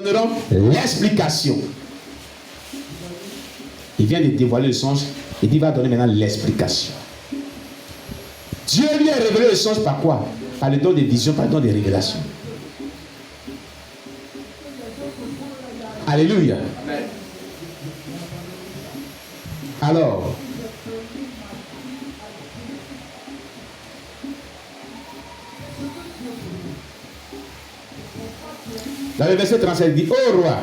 donneront l'explication. Il vient de dévoiler le songe et il va donner maintenant l'explication. Dieu lui a révélé le songe par quoi? Par le don de vision, par le don de révélation. Alléluia. Alors, dans le verset 37, il dit: ô roi,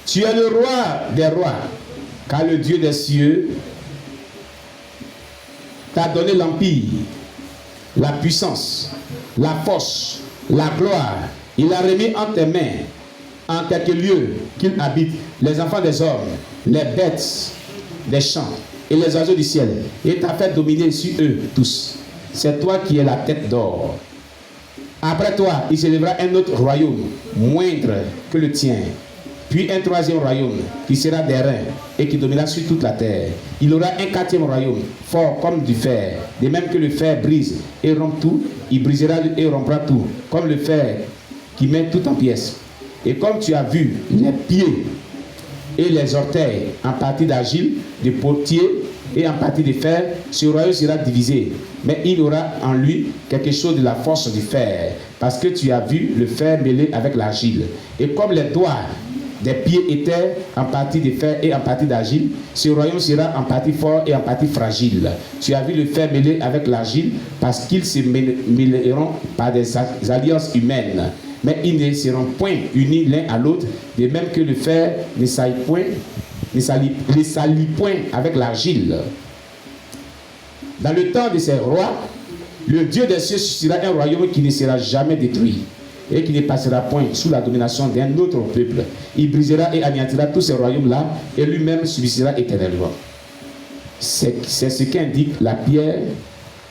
tu es le roi des rois, car le Dieu des cieux t'a donné l'empire, la puissance, la force, la gloire. Il a remis en tes mains, en quelques lieux qu'il habite, les enfants des hommes, les bêtes des champs et les oiseaux du ciel, et t'a fait dominer sur eux tous. C'est toi qui es la tête d'or. Après toi, il s'élèvera un autre royaume, moindre que le tien, puis un troisième royaume qui sera des reins et qui dominera sur toute la terre. Il aura un quatrième royaume, fort comme du fer, de même que le fer brise et rompt tout, il brisera et rompra tout, comme le fer qui met tout en pièces. Et comme tu as vu les pieds et les orteils en partie d'argile, de potier et en partie de fer, ce royaume sera divisé. Mais il aura en lui quelque chose de la force du fer, parce que tu as vu le fer mêlé avec l'argile. Et comme les doigts des pieds étaient en partie de fer et en partie d'argile, ce royaume sera en partie fort et en partie fragile. Tu as vu le fer mêlé avec l'argile, parce qu'ils se mêleront par des alliances humaines. Mais ils ne seront point unis l'un à l'autre, de même que le fer ne s'allie point avec l'argile. Dans le temps de ces rois, le Dieu des cieux suscitera un royaume qui ne sera jamais détruit et qui ne passera point sous la domination d'un autre peuple. Il brisera et anéantira tous ces royaumes-là et lui-même subsistera éternellement. C'est ce qu'indique la pierre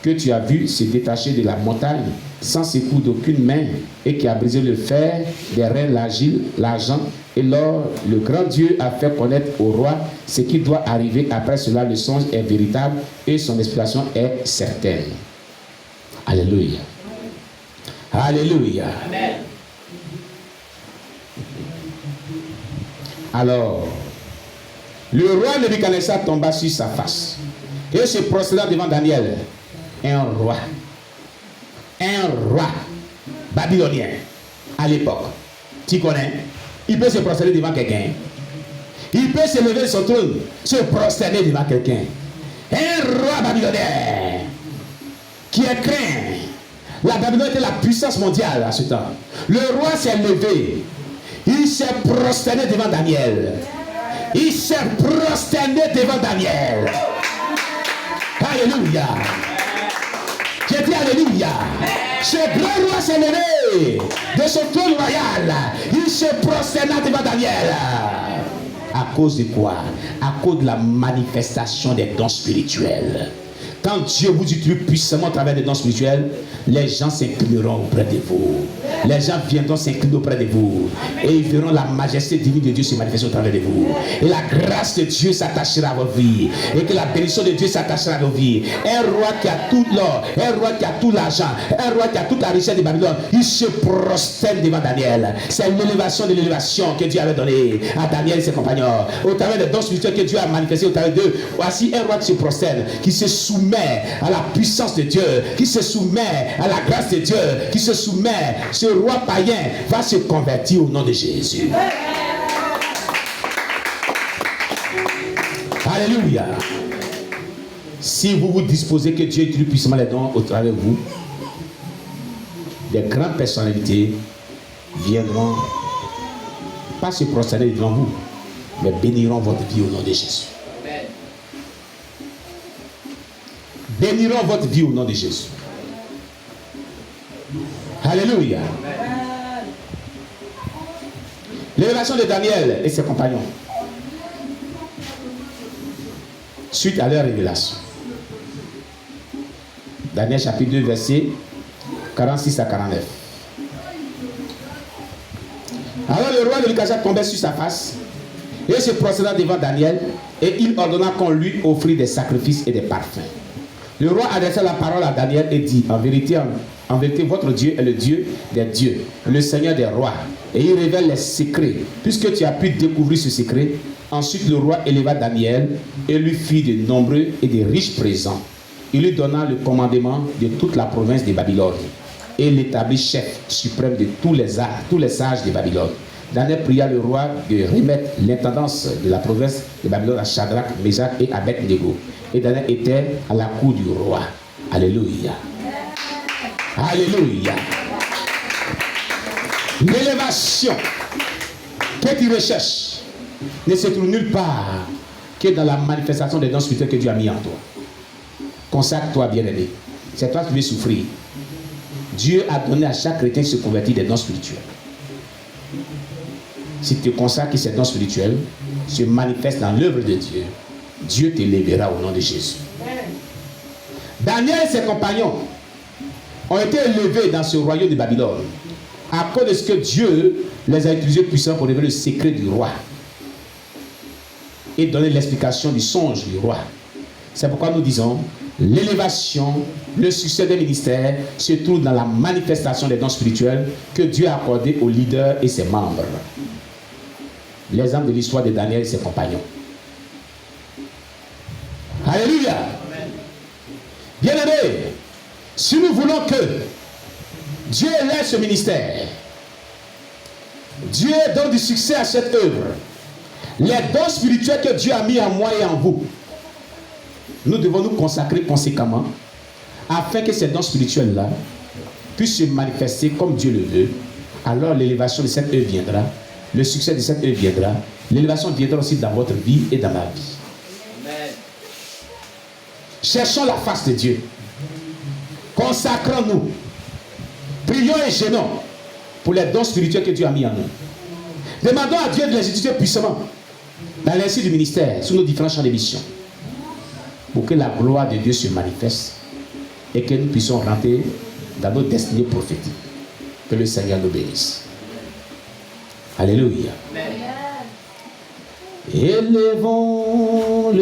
que tu as vu se détacher de la montagne sans secours d'aucune main et qui a brisé le fer, les reins, l'argile, l'argent. Et lors, le grand Dieu a fait connaître au roi ce qui doit arriver. Après cela, le songe est véritable et son explication est certaine. Alléluia. Alléluia. Amen. Alors, le roi Nebuchadnezzar tomba sur sa face et se prosterna devant Daniel. Un roi babylonien à l'époque, tu connais, il peut se prosterner devant quelqu'un, il peut se lever de son trône, se prosterner devant quelqu'un. Un roi babylonien qui est craint. La Babylone était la puissance mondiale à ce temps. Le roi s'est levé, il s'est prosterné devant Daniel. Il s'est prosterné devant Daniel. Alléluia. J'ai dit alléluia. Ce grand roi s'est levé de son trône royal. Il se prosterna devant Daniel. À cause de quoi? À cause de la manifestation des dons spirituels. Quand Dieu vous utilise puissamment à travers des dons spirituels, les gens s'inclineront auprès de vous. Les gens viendront s'incliner auprès de vous. Et ils verront la majesté divine de Dieu se manifester au travers de vous. Et la grâce de Dieu s'attachera à vos vies. Et que la bénédiction de Dieu s'attachera à vos vies. Un roi qui a tout l'or, un roi qui a tout l'argent, un roi qui a toute la richesse de Babylone, il se prosterne devant Daniel. C'est l'élévation de l'élévation que Dieu avait donnée à Daniel et ses compagnons. Au travers des dons spirituels que Dieu a manifestés au travers d'eux. Voici un roi qui se prosterne, qui se soumet à la puissance de Dieu, qui se soumet à la grâce de Dieu, qui se soumet. Ce roi païen va se convertir au nom de Jésus. Alléluia. Si vous vous disposez que Dieu utilise puissamment les dons au travers de vous, des grandes personnalités viendront pas se prosterner devant vous, mais béniront votre vie au nom de Jésus. Béniront votre vie au nom de Jésus. Alléluia. L'élévation de Daniel et ses compagnons suite à leur révélation. Daniel chapitre 2 versets 46 à 49. Alors le roi de Nebuchadnezzar tombait sur sa face et se prosterna devant Daniel et il ordonna qu'on lui offrit des sacrifices et des parfums. Le roi adressa la parole à Daniel et dit: en vérité, En vérité, votre Dieu est le Dieu des dieux, le Seigneur des rois. Et il révèle les secrets. Puisque tu as pu découvrir ce secret, ensuite le roi éleva Daniel et lui fit de nombreux et de riches présents. Il lui donna le commandement de toute la province de Babylone et l'établit chef suprême de tous les sages de Babylone. Daniel pria le roi de remettre l'intendance de la province de Babylone à Shadrach, Meshach et Abed-Nego. Et Daniel était à la cour du roi. Alléluia. Alléluia. L'élévation que tu recherches ne se trouve nulle part que dans la manifestation des dons spirituels que Dieu a mis en toi. Consacre-toi, bien-aimé. C'est toi qui veux souffrir. Dieu a donné à chaque chrétien qui se convertit des dons spirituels. Si tu te consacres que ces dons spirituels se manifestent dans l'œuvre de Dieu, Dieu t'élèvera au nom de Jésus. Daniel et ses compagnons ont été élevés dans ce royaume de Babylone à cause de ce que Dieu les a utilisés puissamment pour révéler le secret du roi et donner l'explication du songe du roi. C'est pourquoi nous disons l'élévation, le succès des ministères se trouve dans la manifestation des dons spirituels que Dieu a accordés aux leaders et ses membres. L'exemple de l'histoire de Daniel et ses compagnons. Alléluia. Bien-aimés, si nous voulons que Dieu élève ce ministère, Dieu donne du succès à cette œuvre, les dons spirituels que Dieu a mis en moi et en vous, nous devons nous consacrer conséquemment afin que ces dons spirituels-là puissent se manifester comme Dieu le veut. Alors l'élévation de cette œuvre viendra, le succès de cette œuvre viendra, l'élévation viendra aussi dans votre vie et dans ma vie. Amen. Cherchons la face de Dieu. Consacrons-nous. Prions et gênons pour les dons spirituels que Dieu a mis en nous. Demandons à Dieu de les utiliser puissamment dans l'incit du ministère, sur nos différents champs de mission, pour que la gloire de Dieu se manifeste et que nous puissions rentrer dans nos destinées prophétiques. Que le Seigneur nous bénisse. Alléluia. Élevons-le.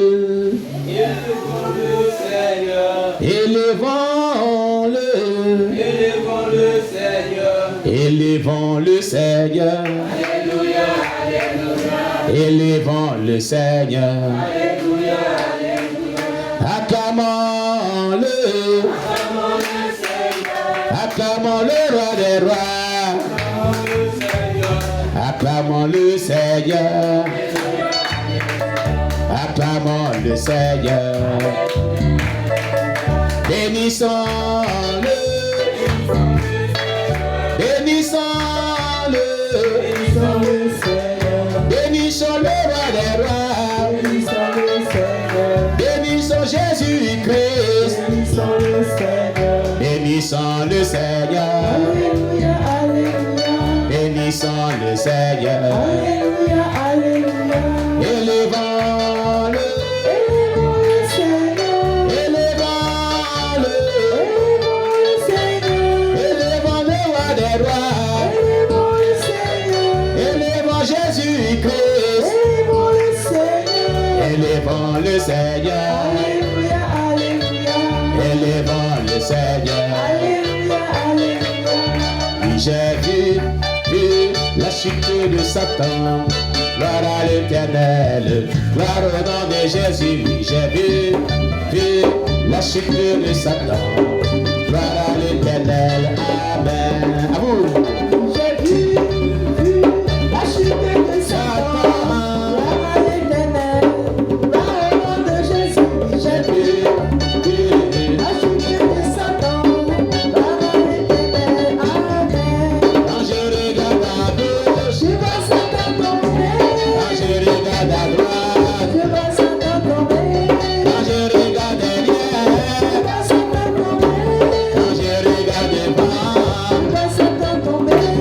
Élevons-le, Seigneur. Élevons-le. Élevons-le, Seigneur. Élevons-le, Seigneur. Alléluia, alléluia. Élevons-le, Seigneur. Alléluia, alléluia. Acclamons-le. Acclamons-le, Seigneur. Acclamons le roi des rois. Acclamons le Seigneur. Acclamons le Seigneur. Bénissons-le. Bénissons-le. Bénissons le roi des rois. Bénissons Jésus-Christ. Bénissons le Seigneur. Bénissons le Seigneur. Alléluia, alléluia. Élevons-le. Élevons-le, Seigneur. Élevons-le. Élevons-le, Seigneur. Élevons le roi des rois. Élevons le Seigneur. Élevons Jésus-Christ. Élevons le Seigneur. Élevons le Seigneur. Alléluia, alléluia. Élevons le Seigneur. Alléluia, alléluia. Oui, j'ai vu la chute de Satan, gloire à l'Éternel, gloire au nom de Jésus. Oui, j'ai vu la chute de Satan, gloire à l'Éternel. Amen. À vous. J'ai vu la chute de Satan, gloire à l'Éternel, gloire au nom de Jésus. Oui, j'ai vu la chute de Satan, gloire à l'Éternel. Amen. Quand je regarde à gauche, je vois Satan tomber. Quand je regarde à droite, je vois Satan tomber. Quand je regarde derrière, je vois Satan tomber. Quand je regarde devant, je vois Satan tomber.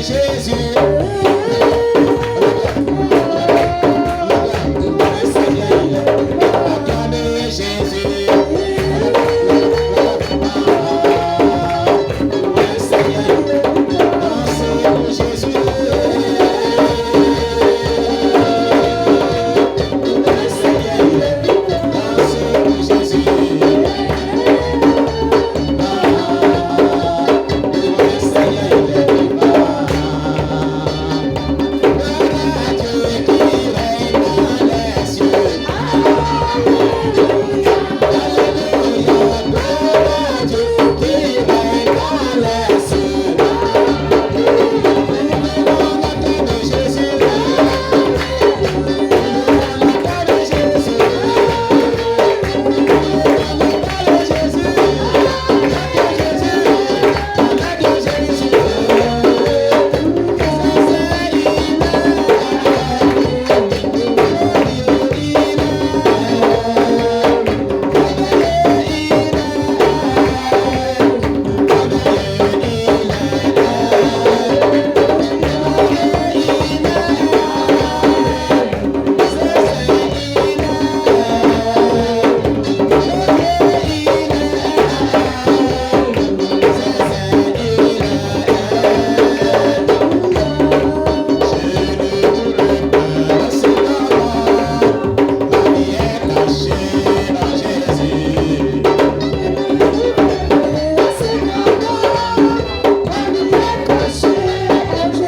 Jésus.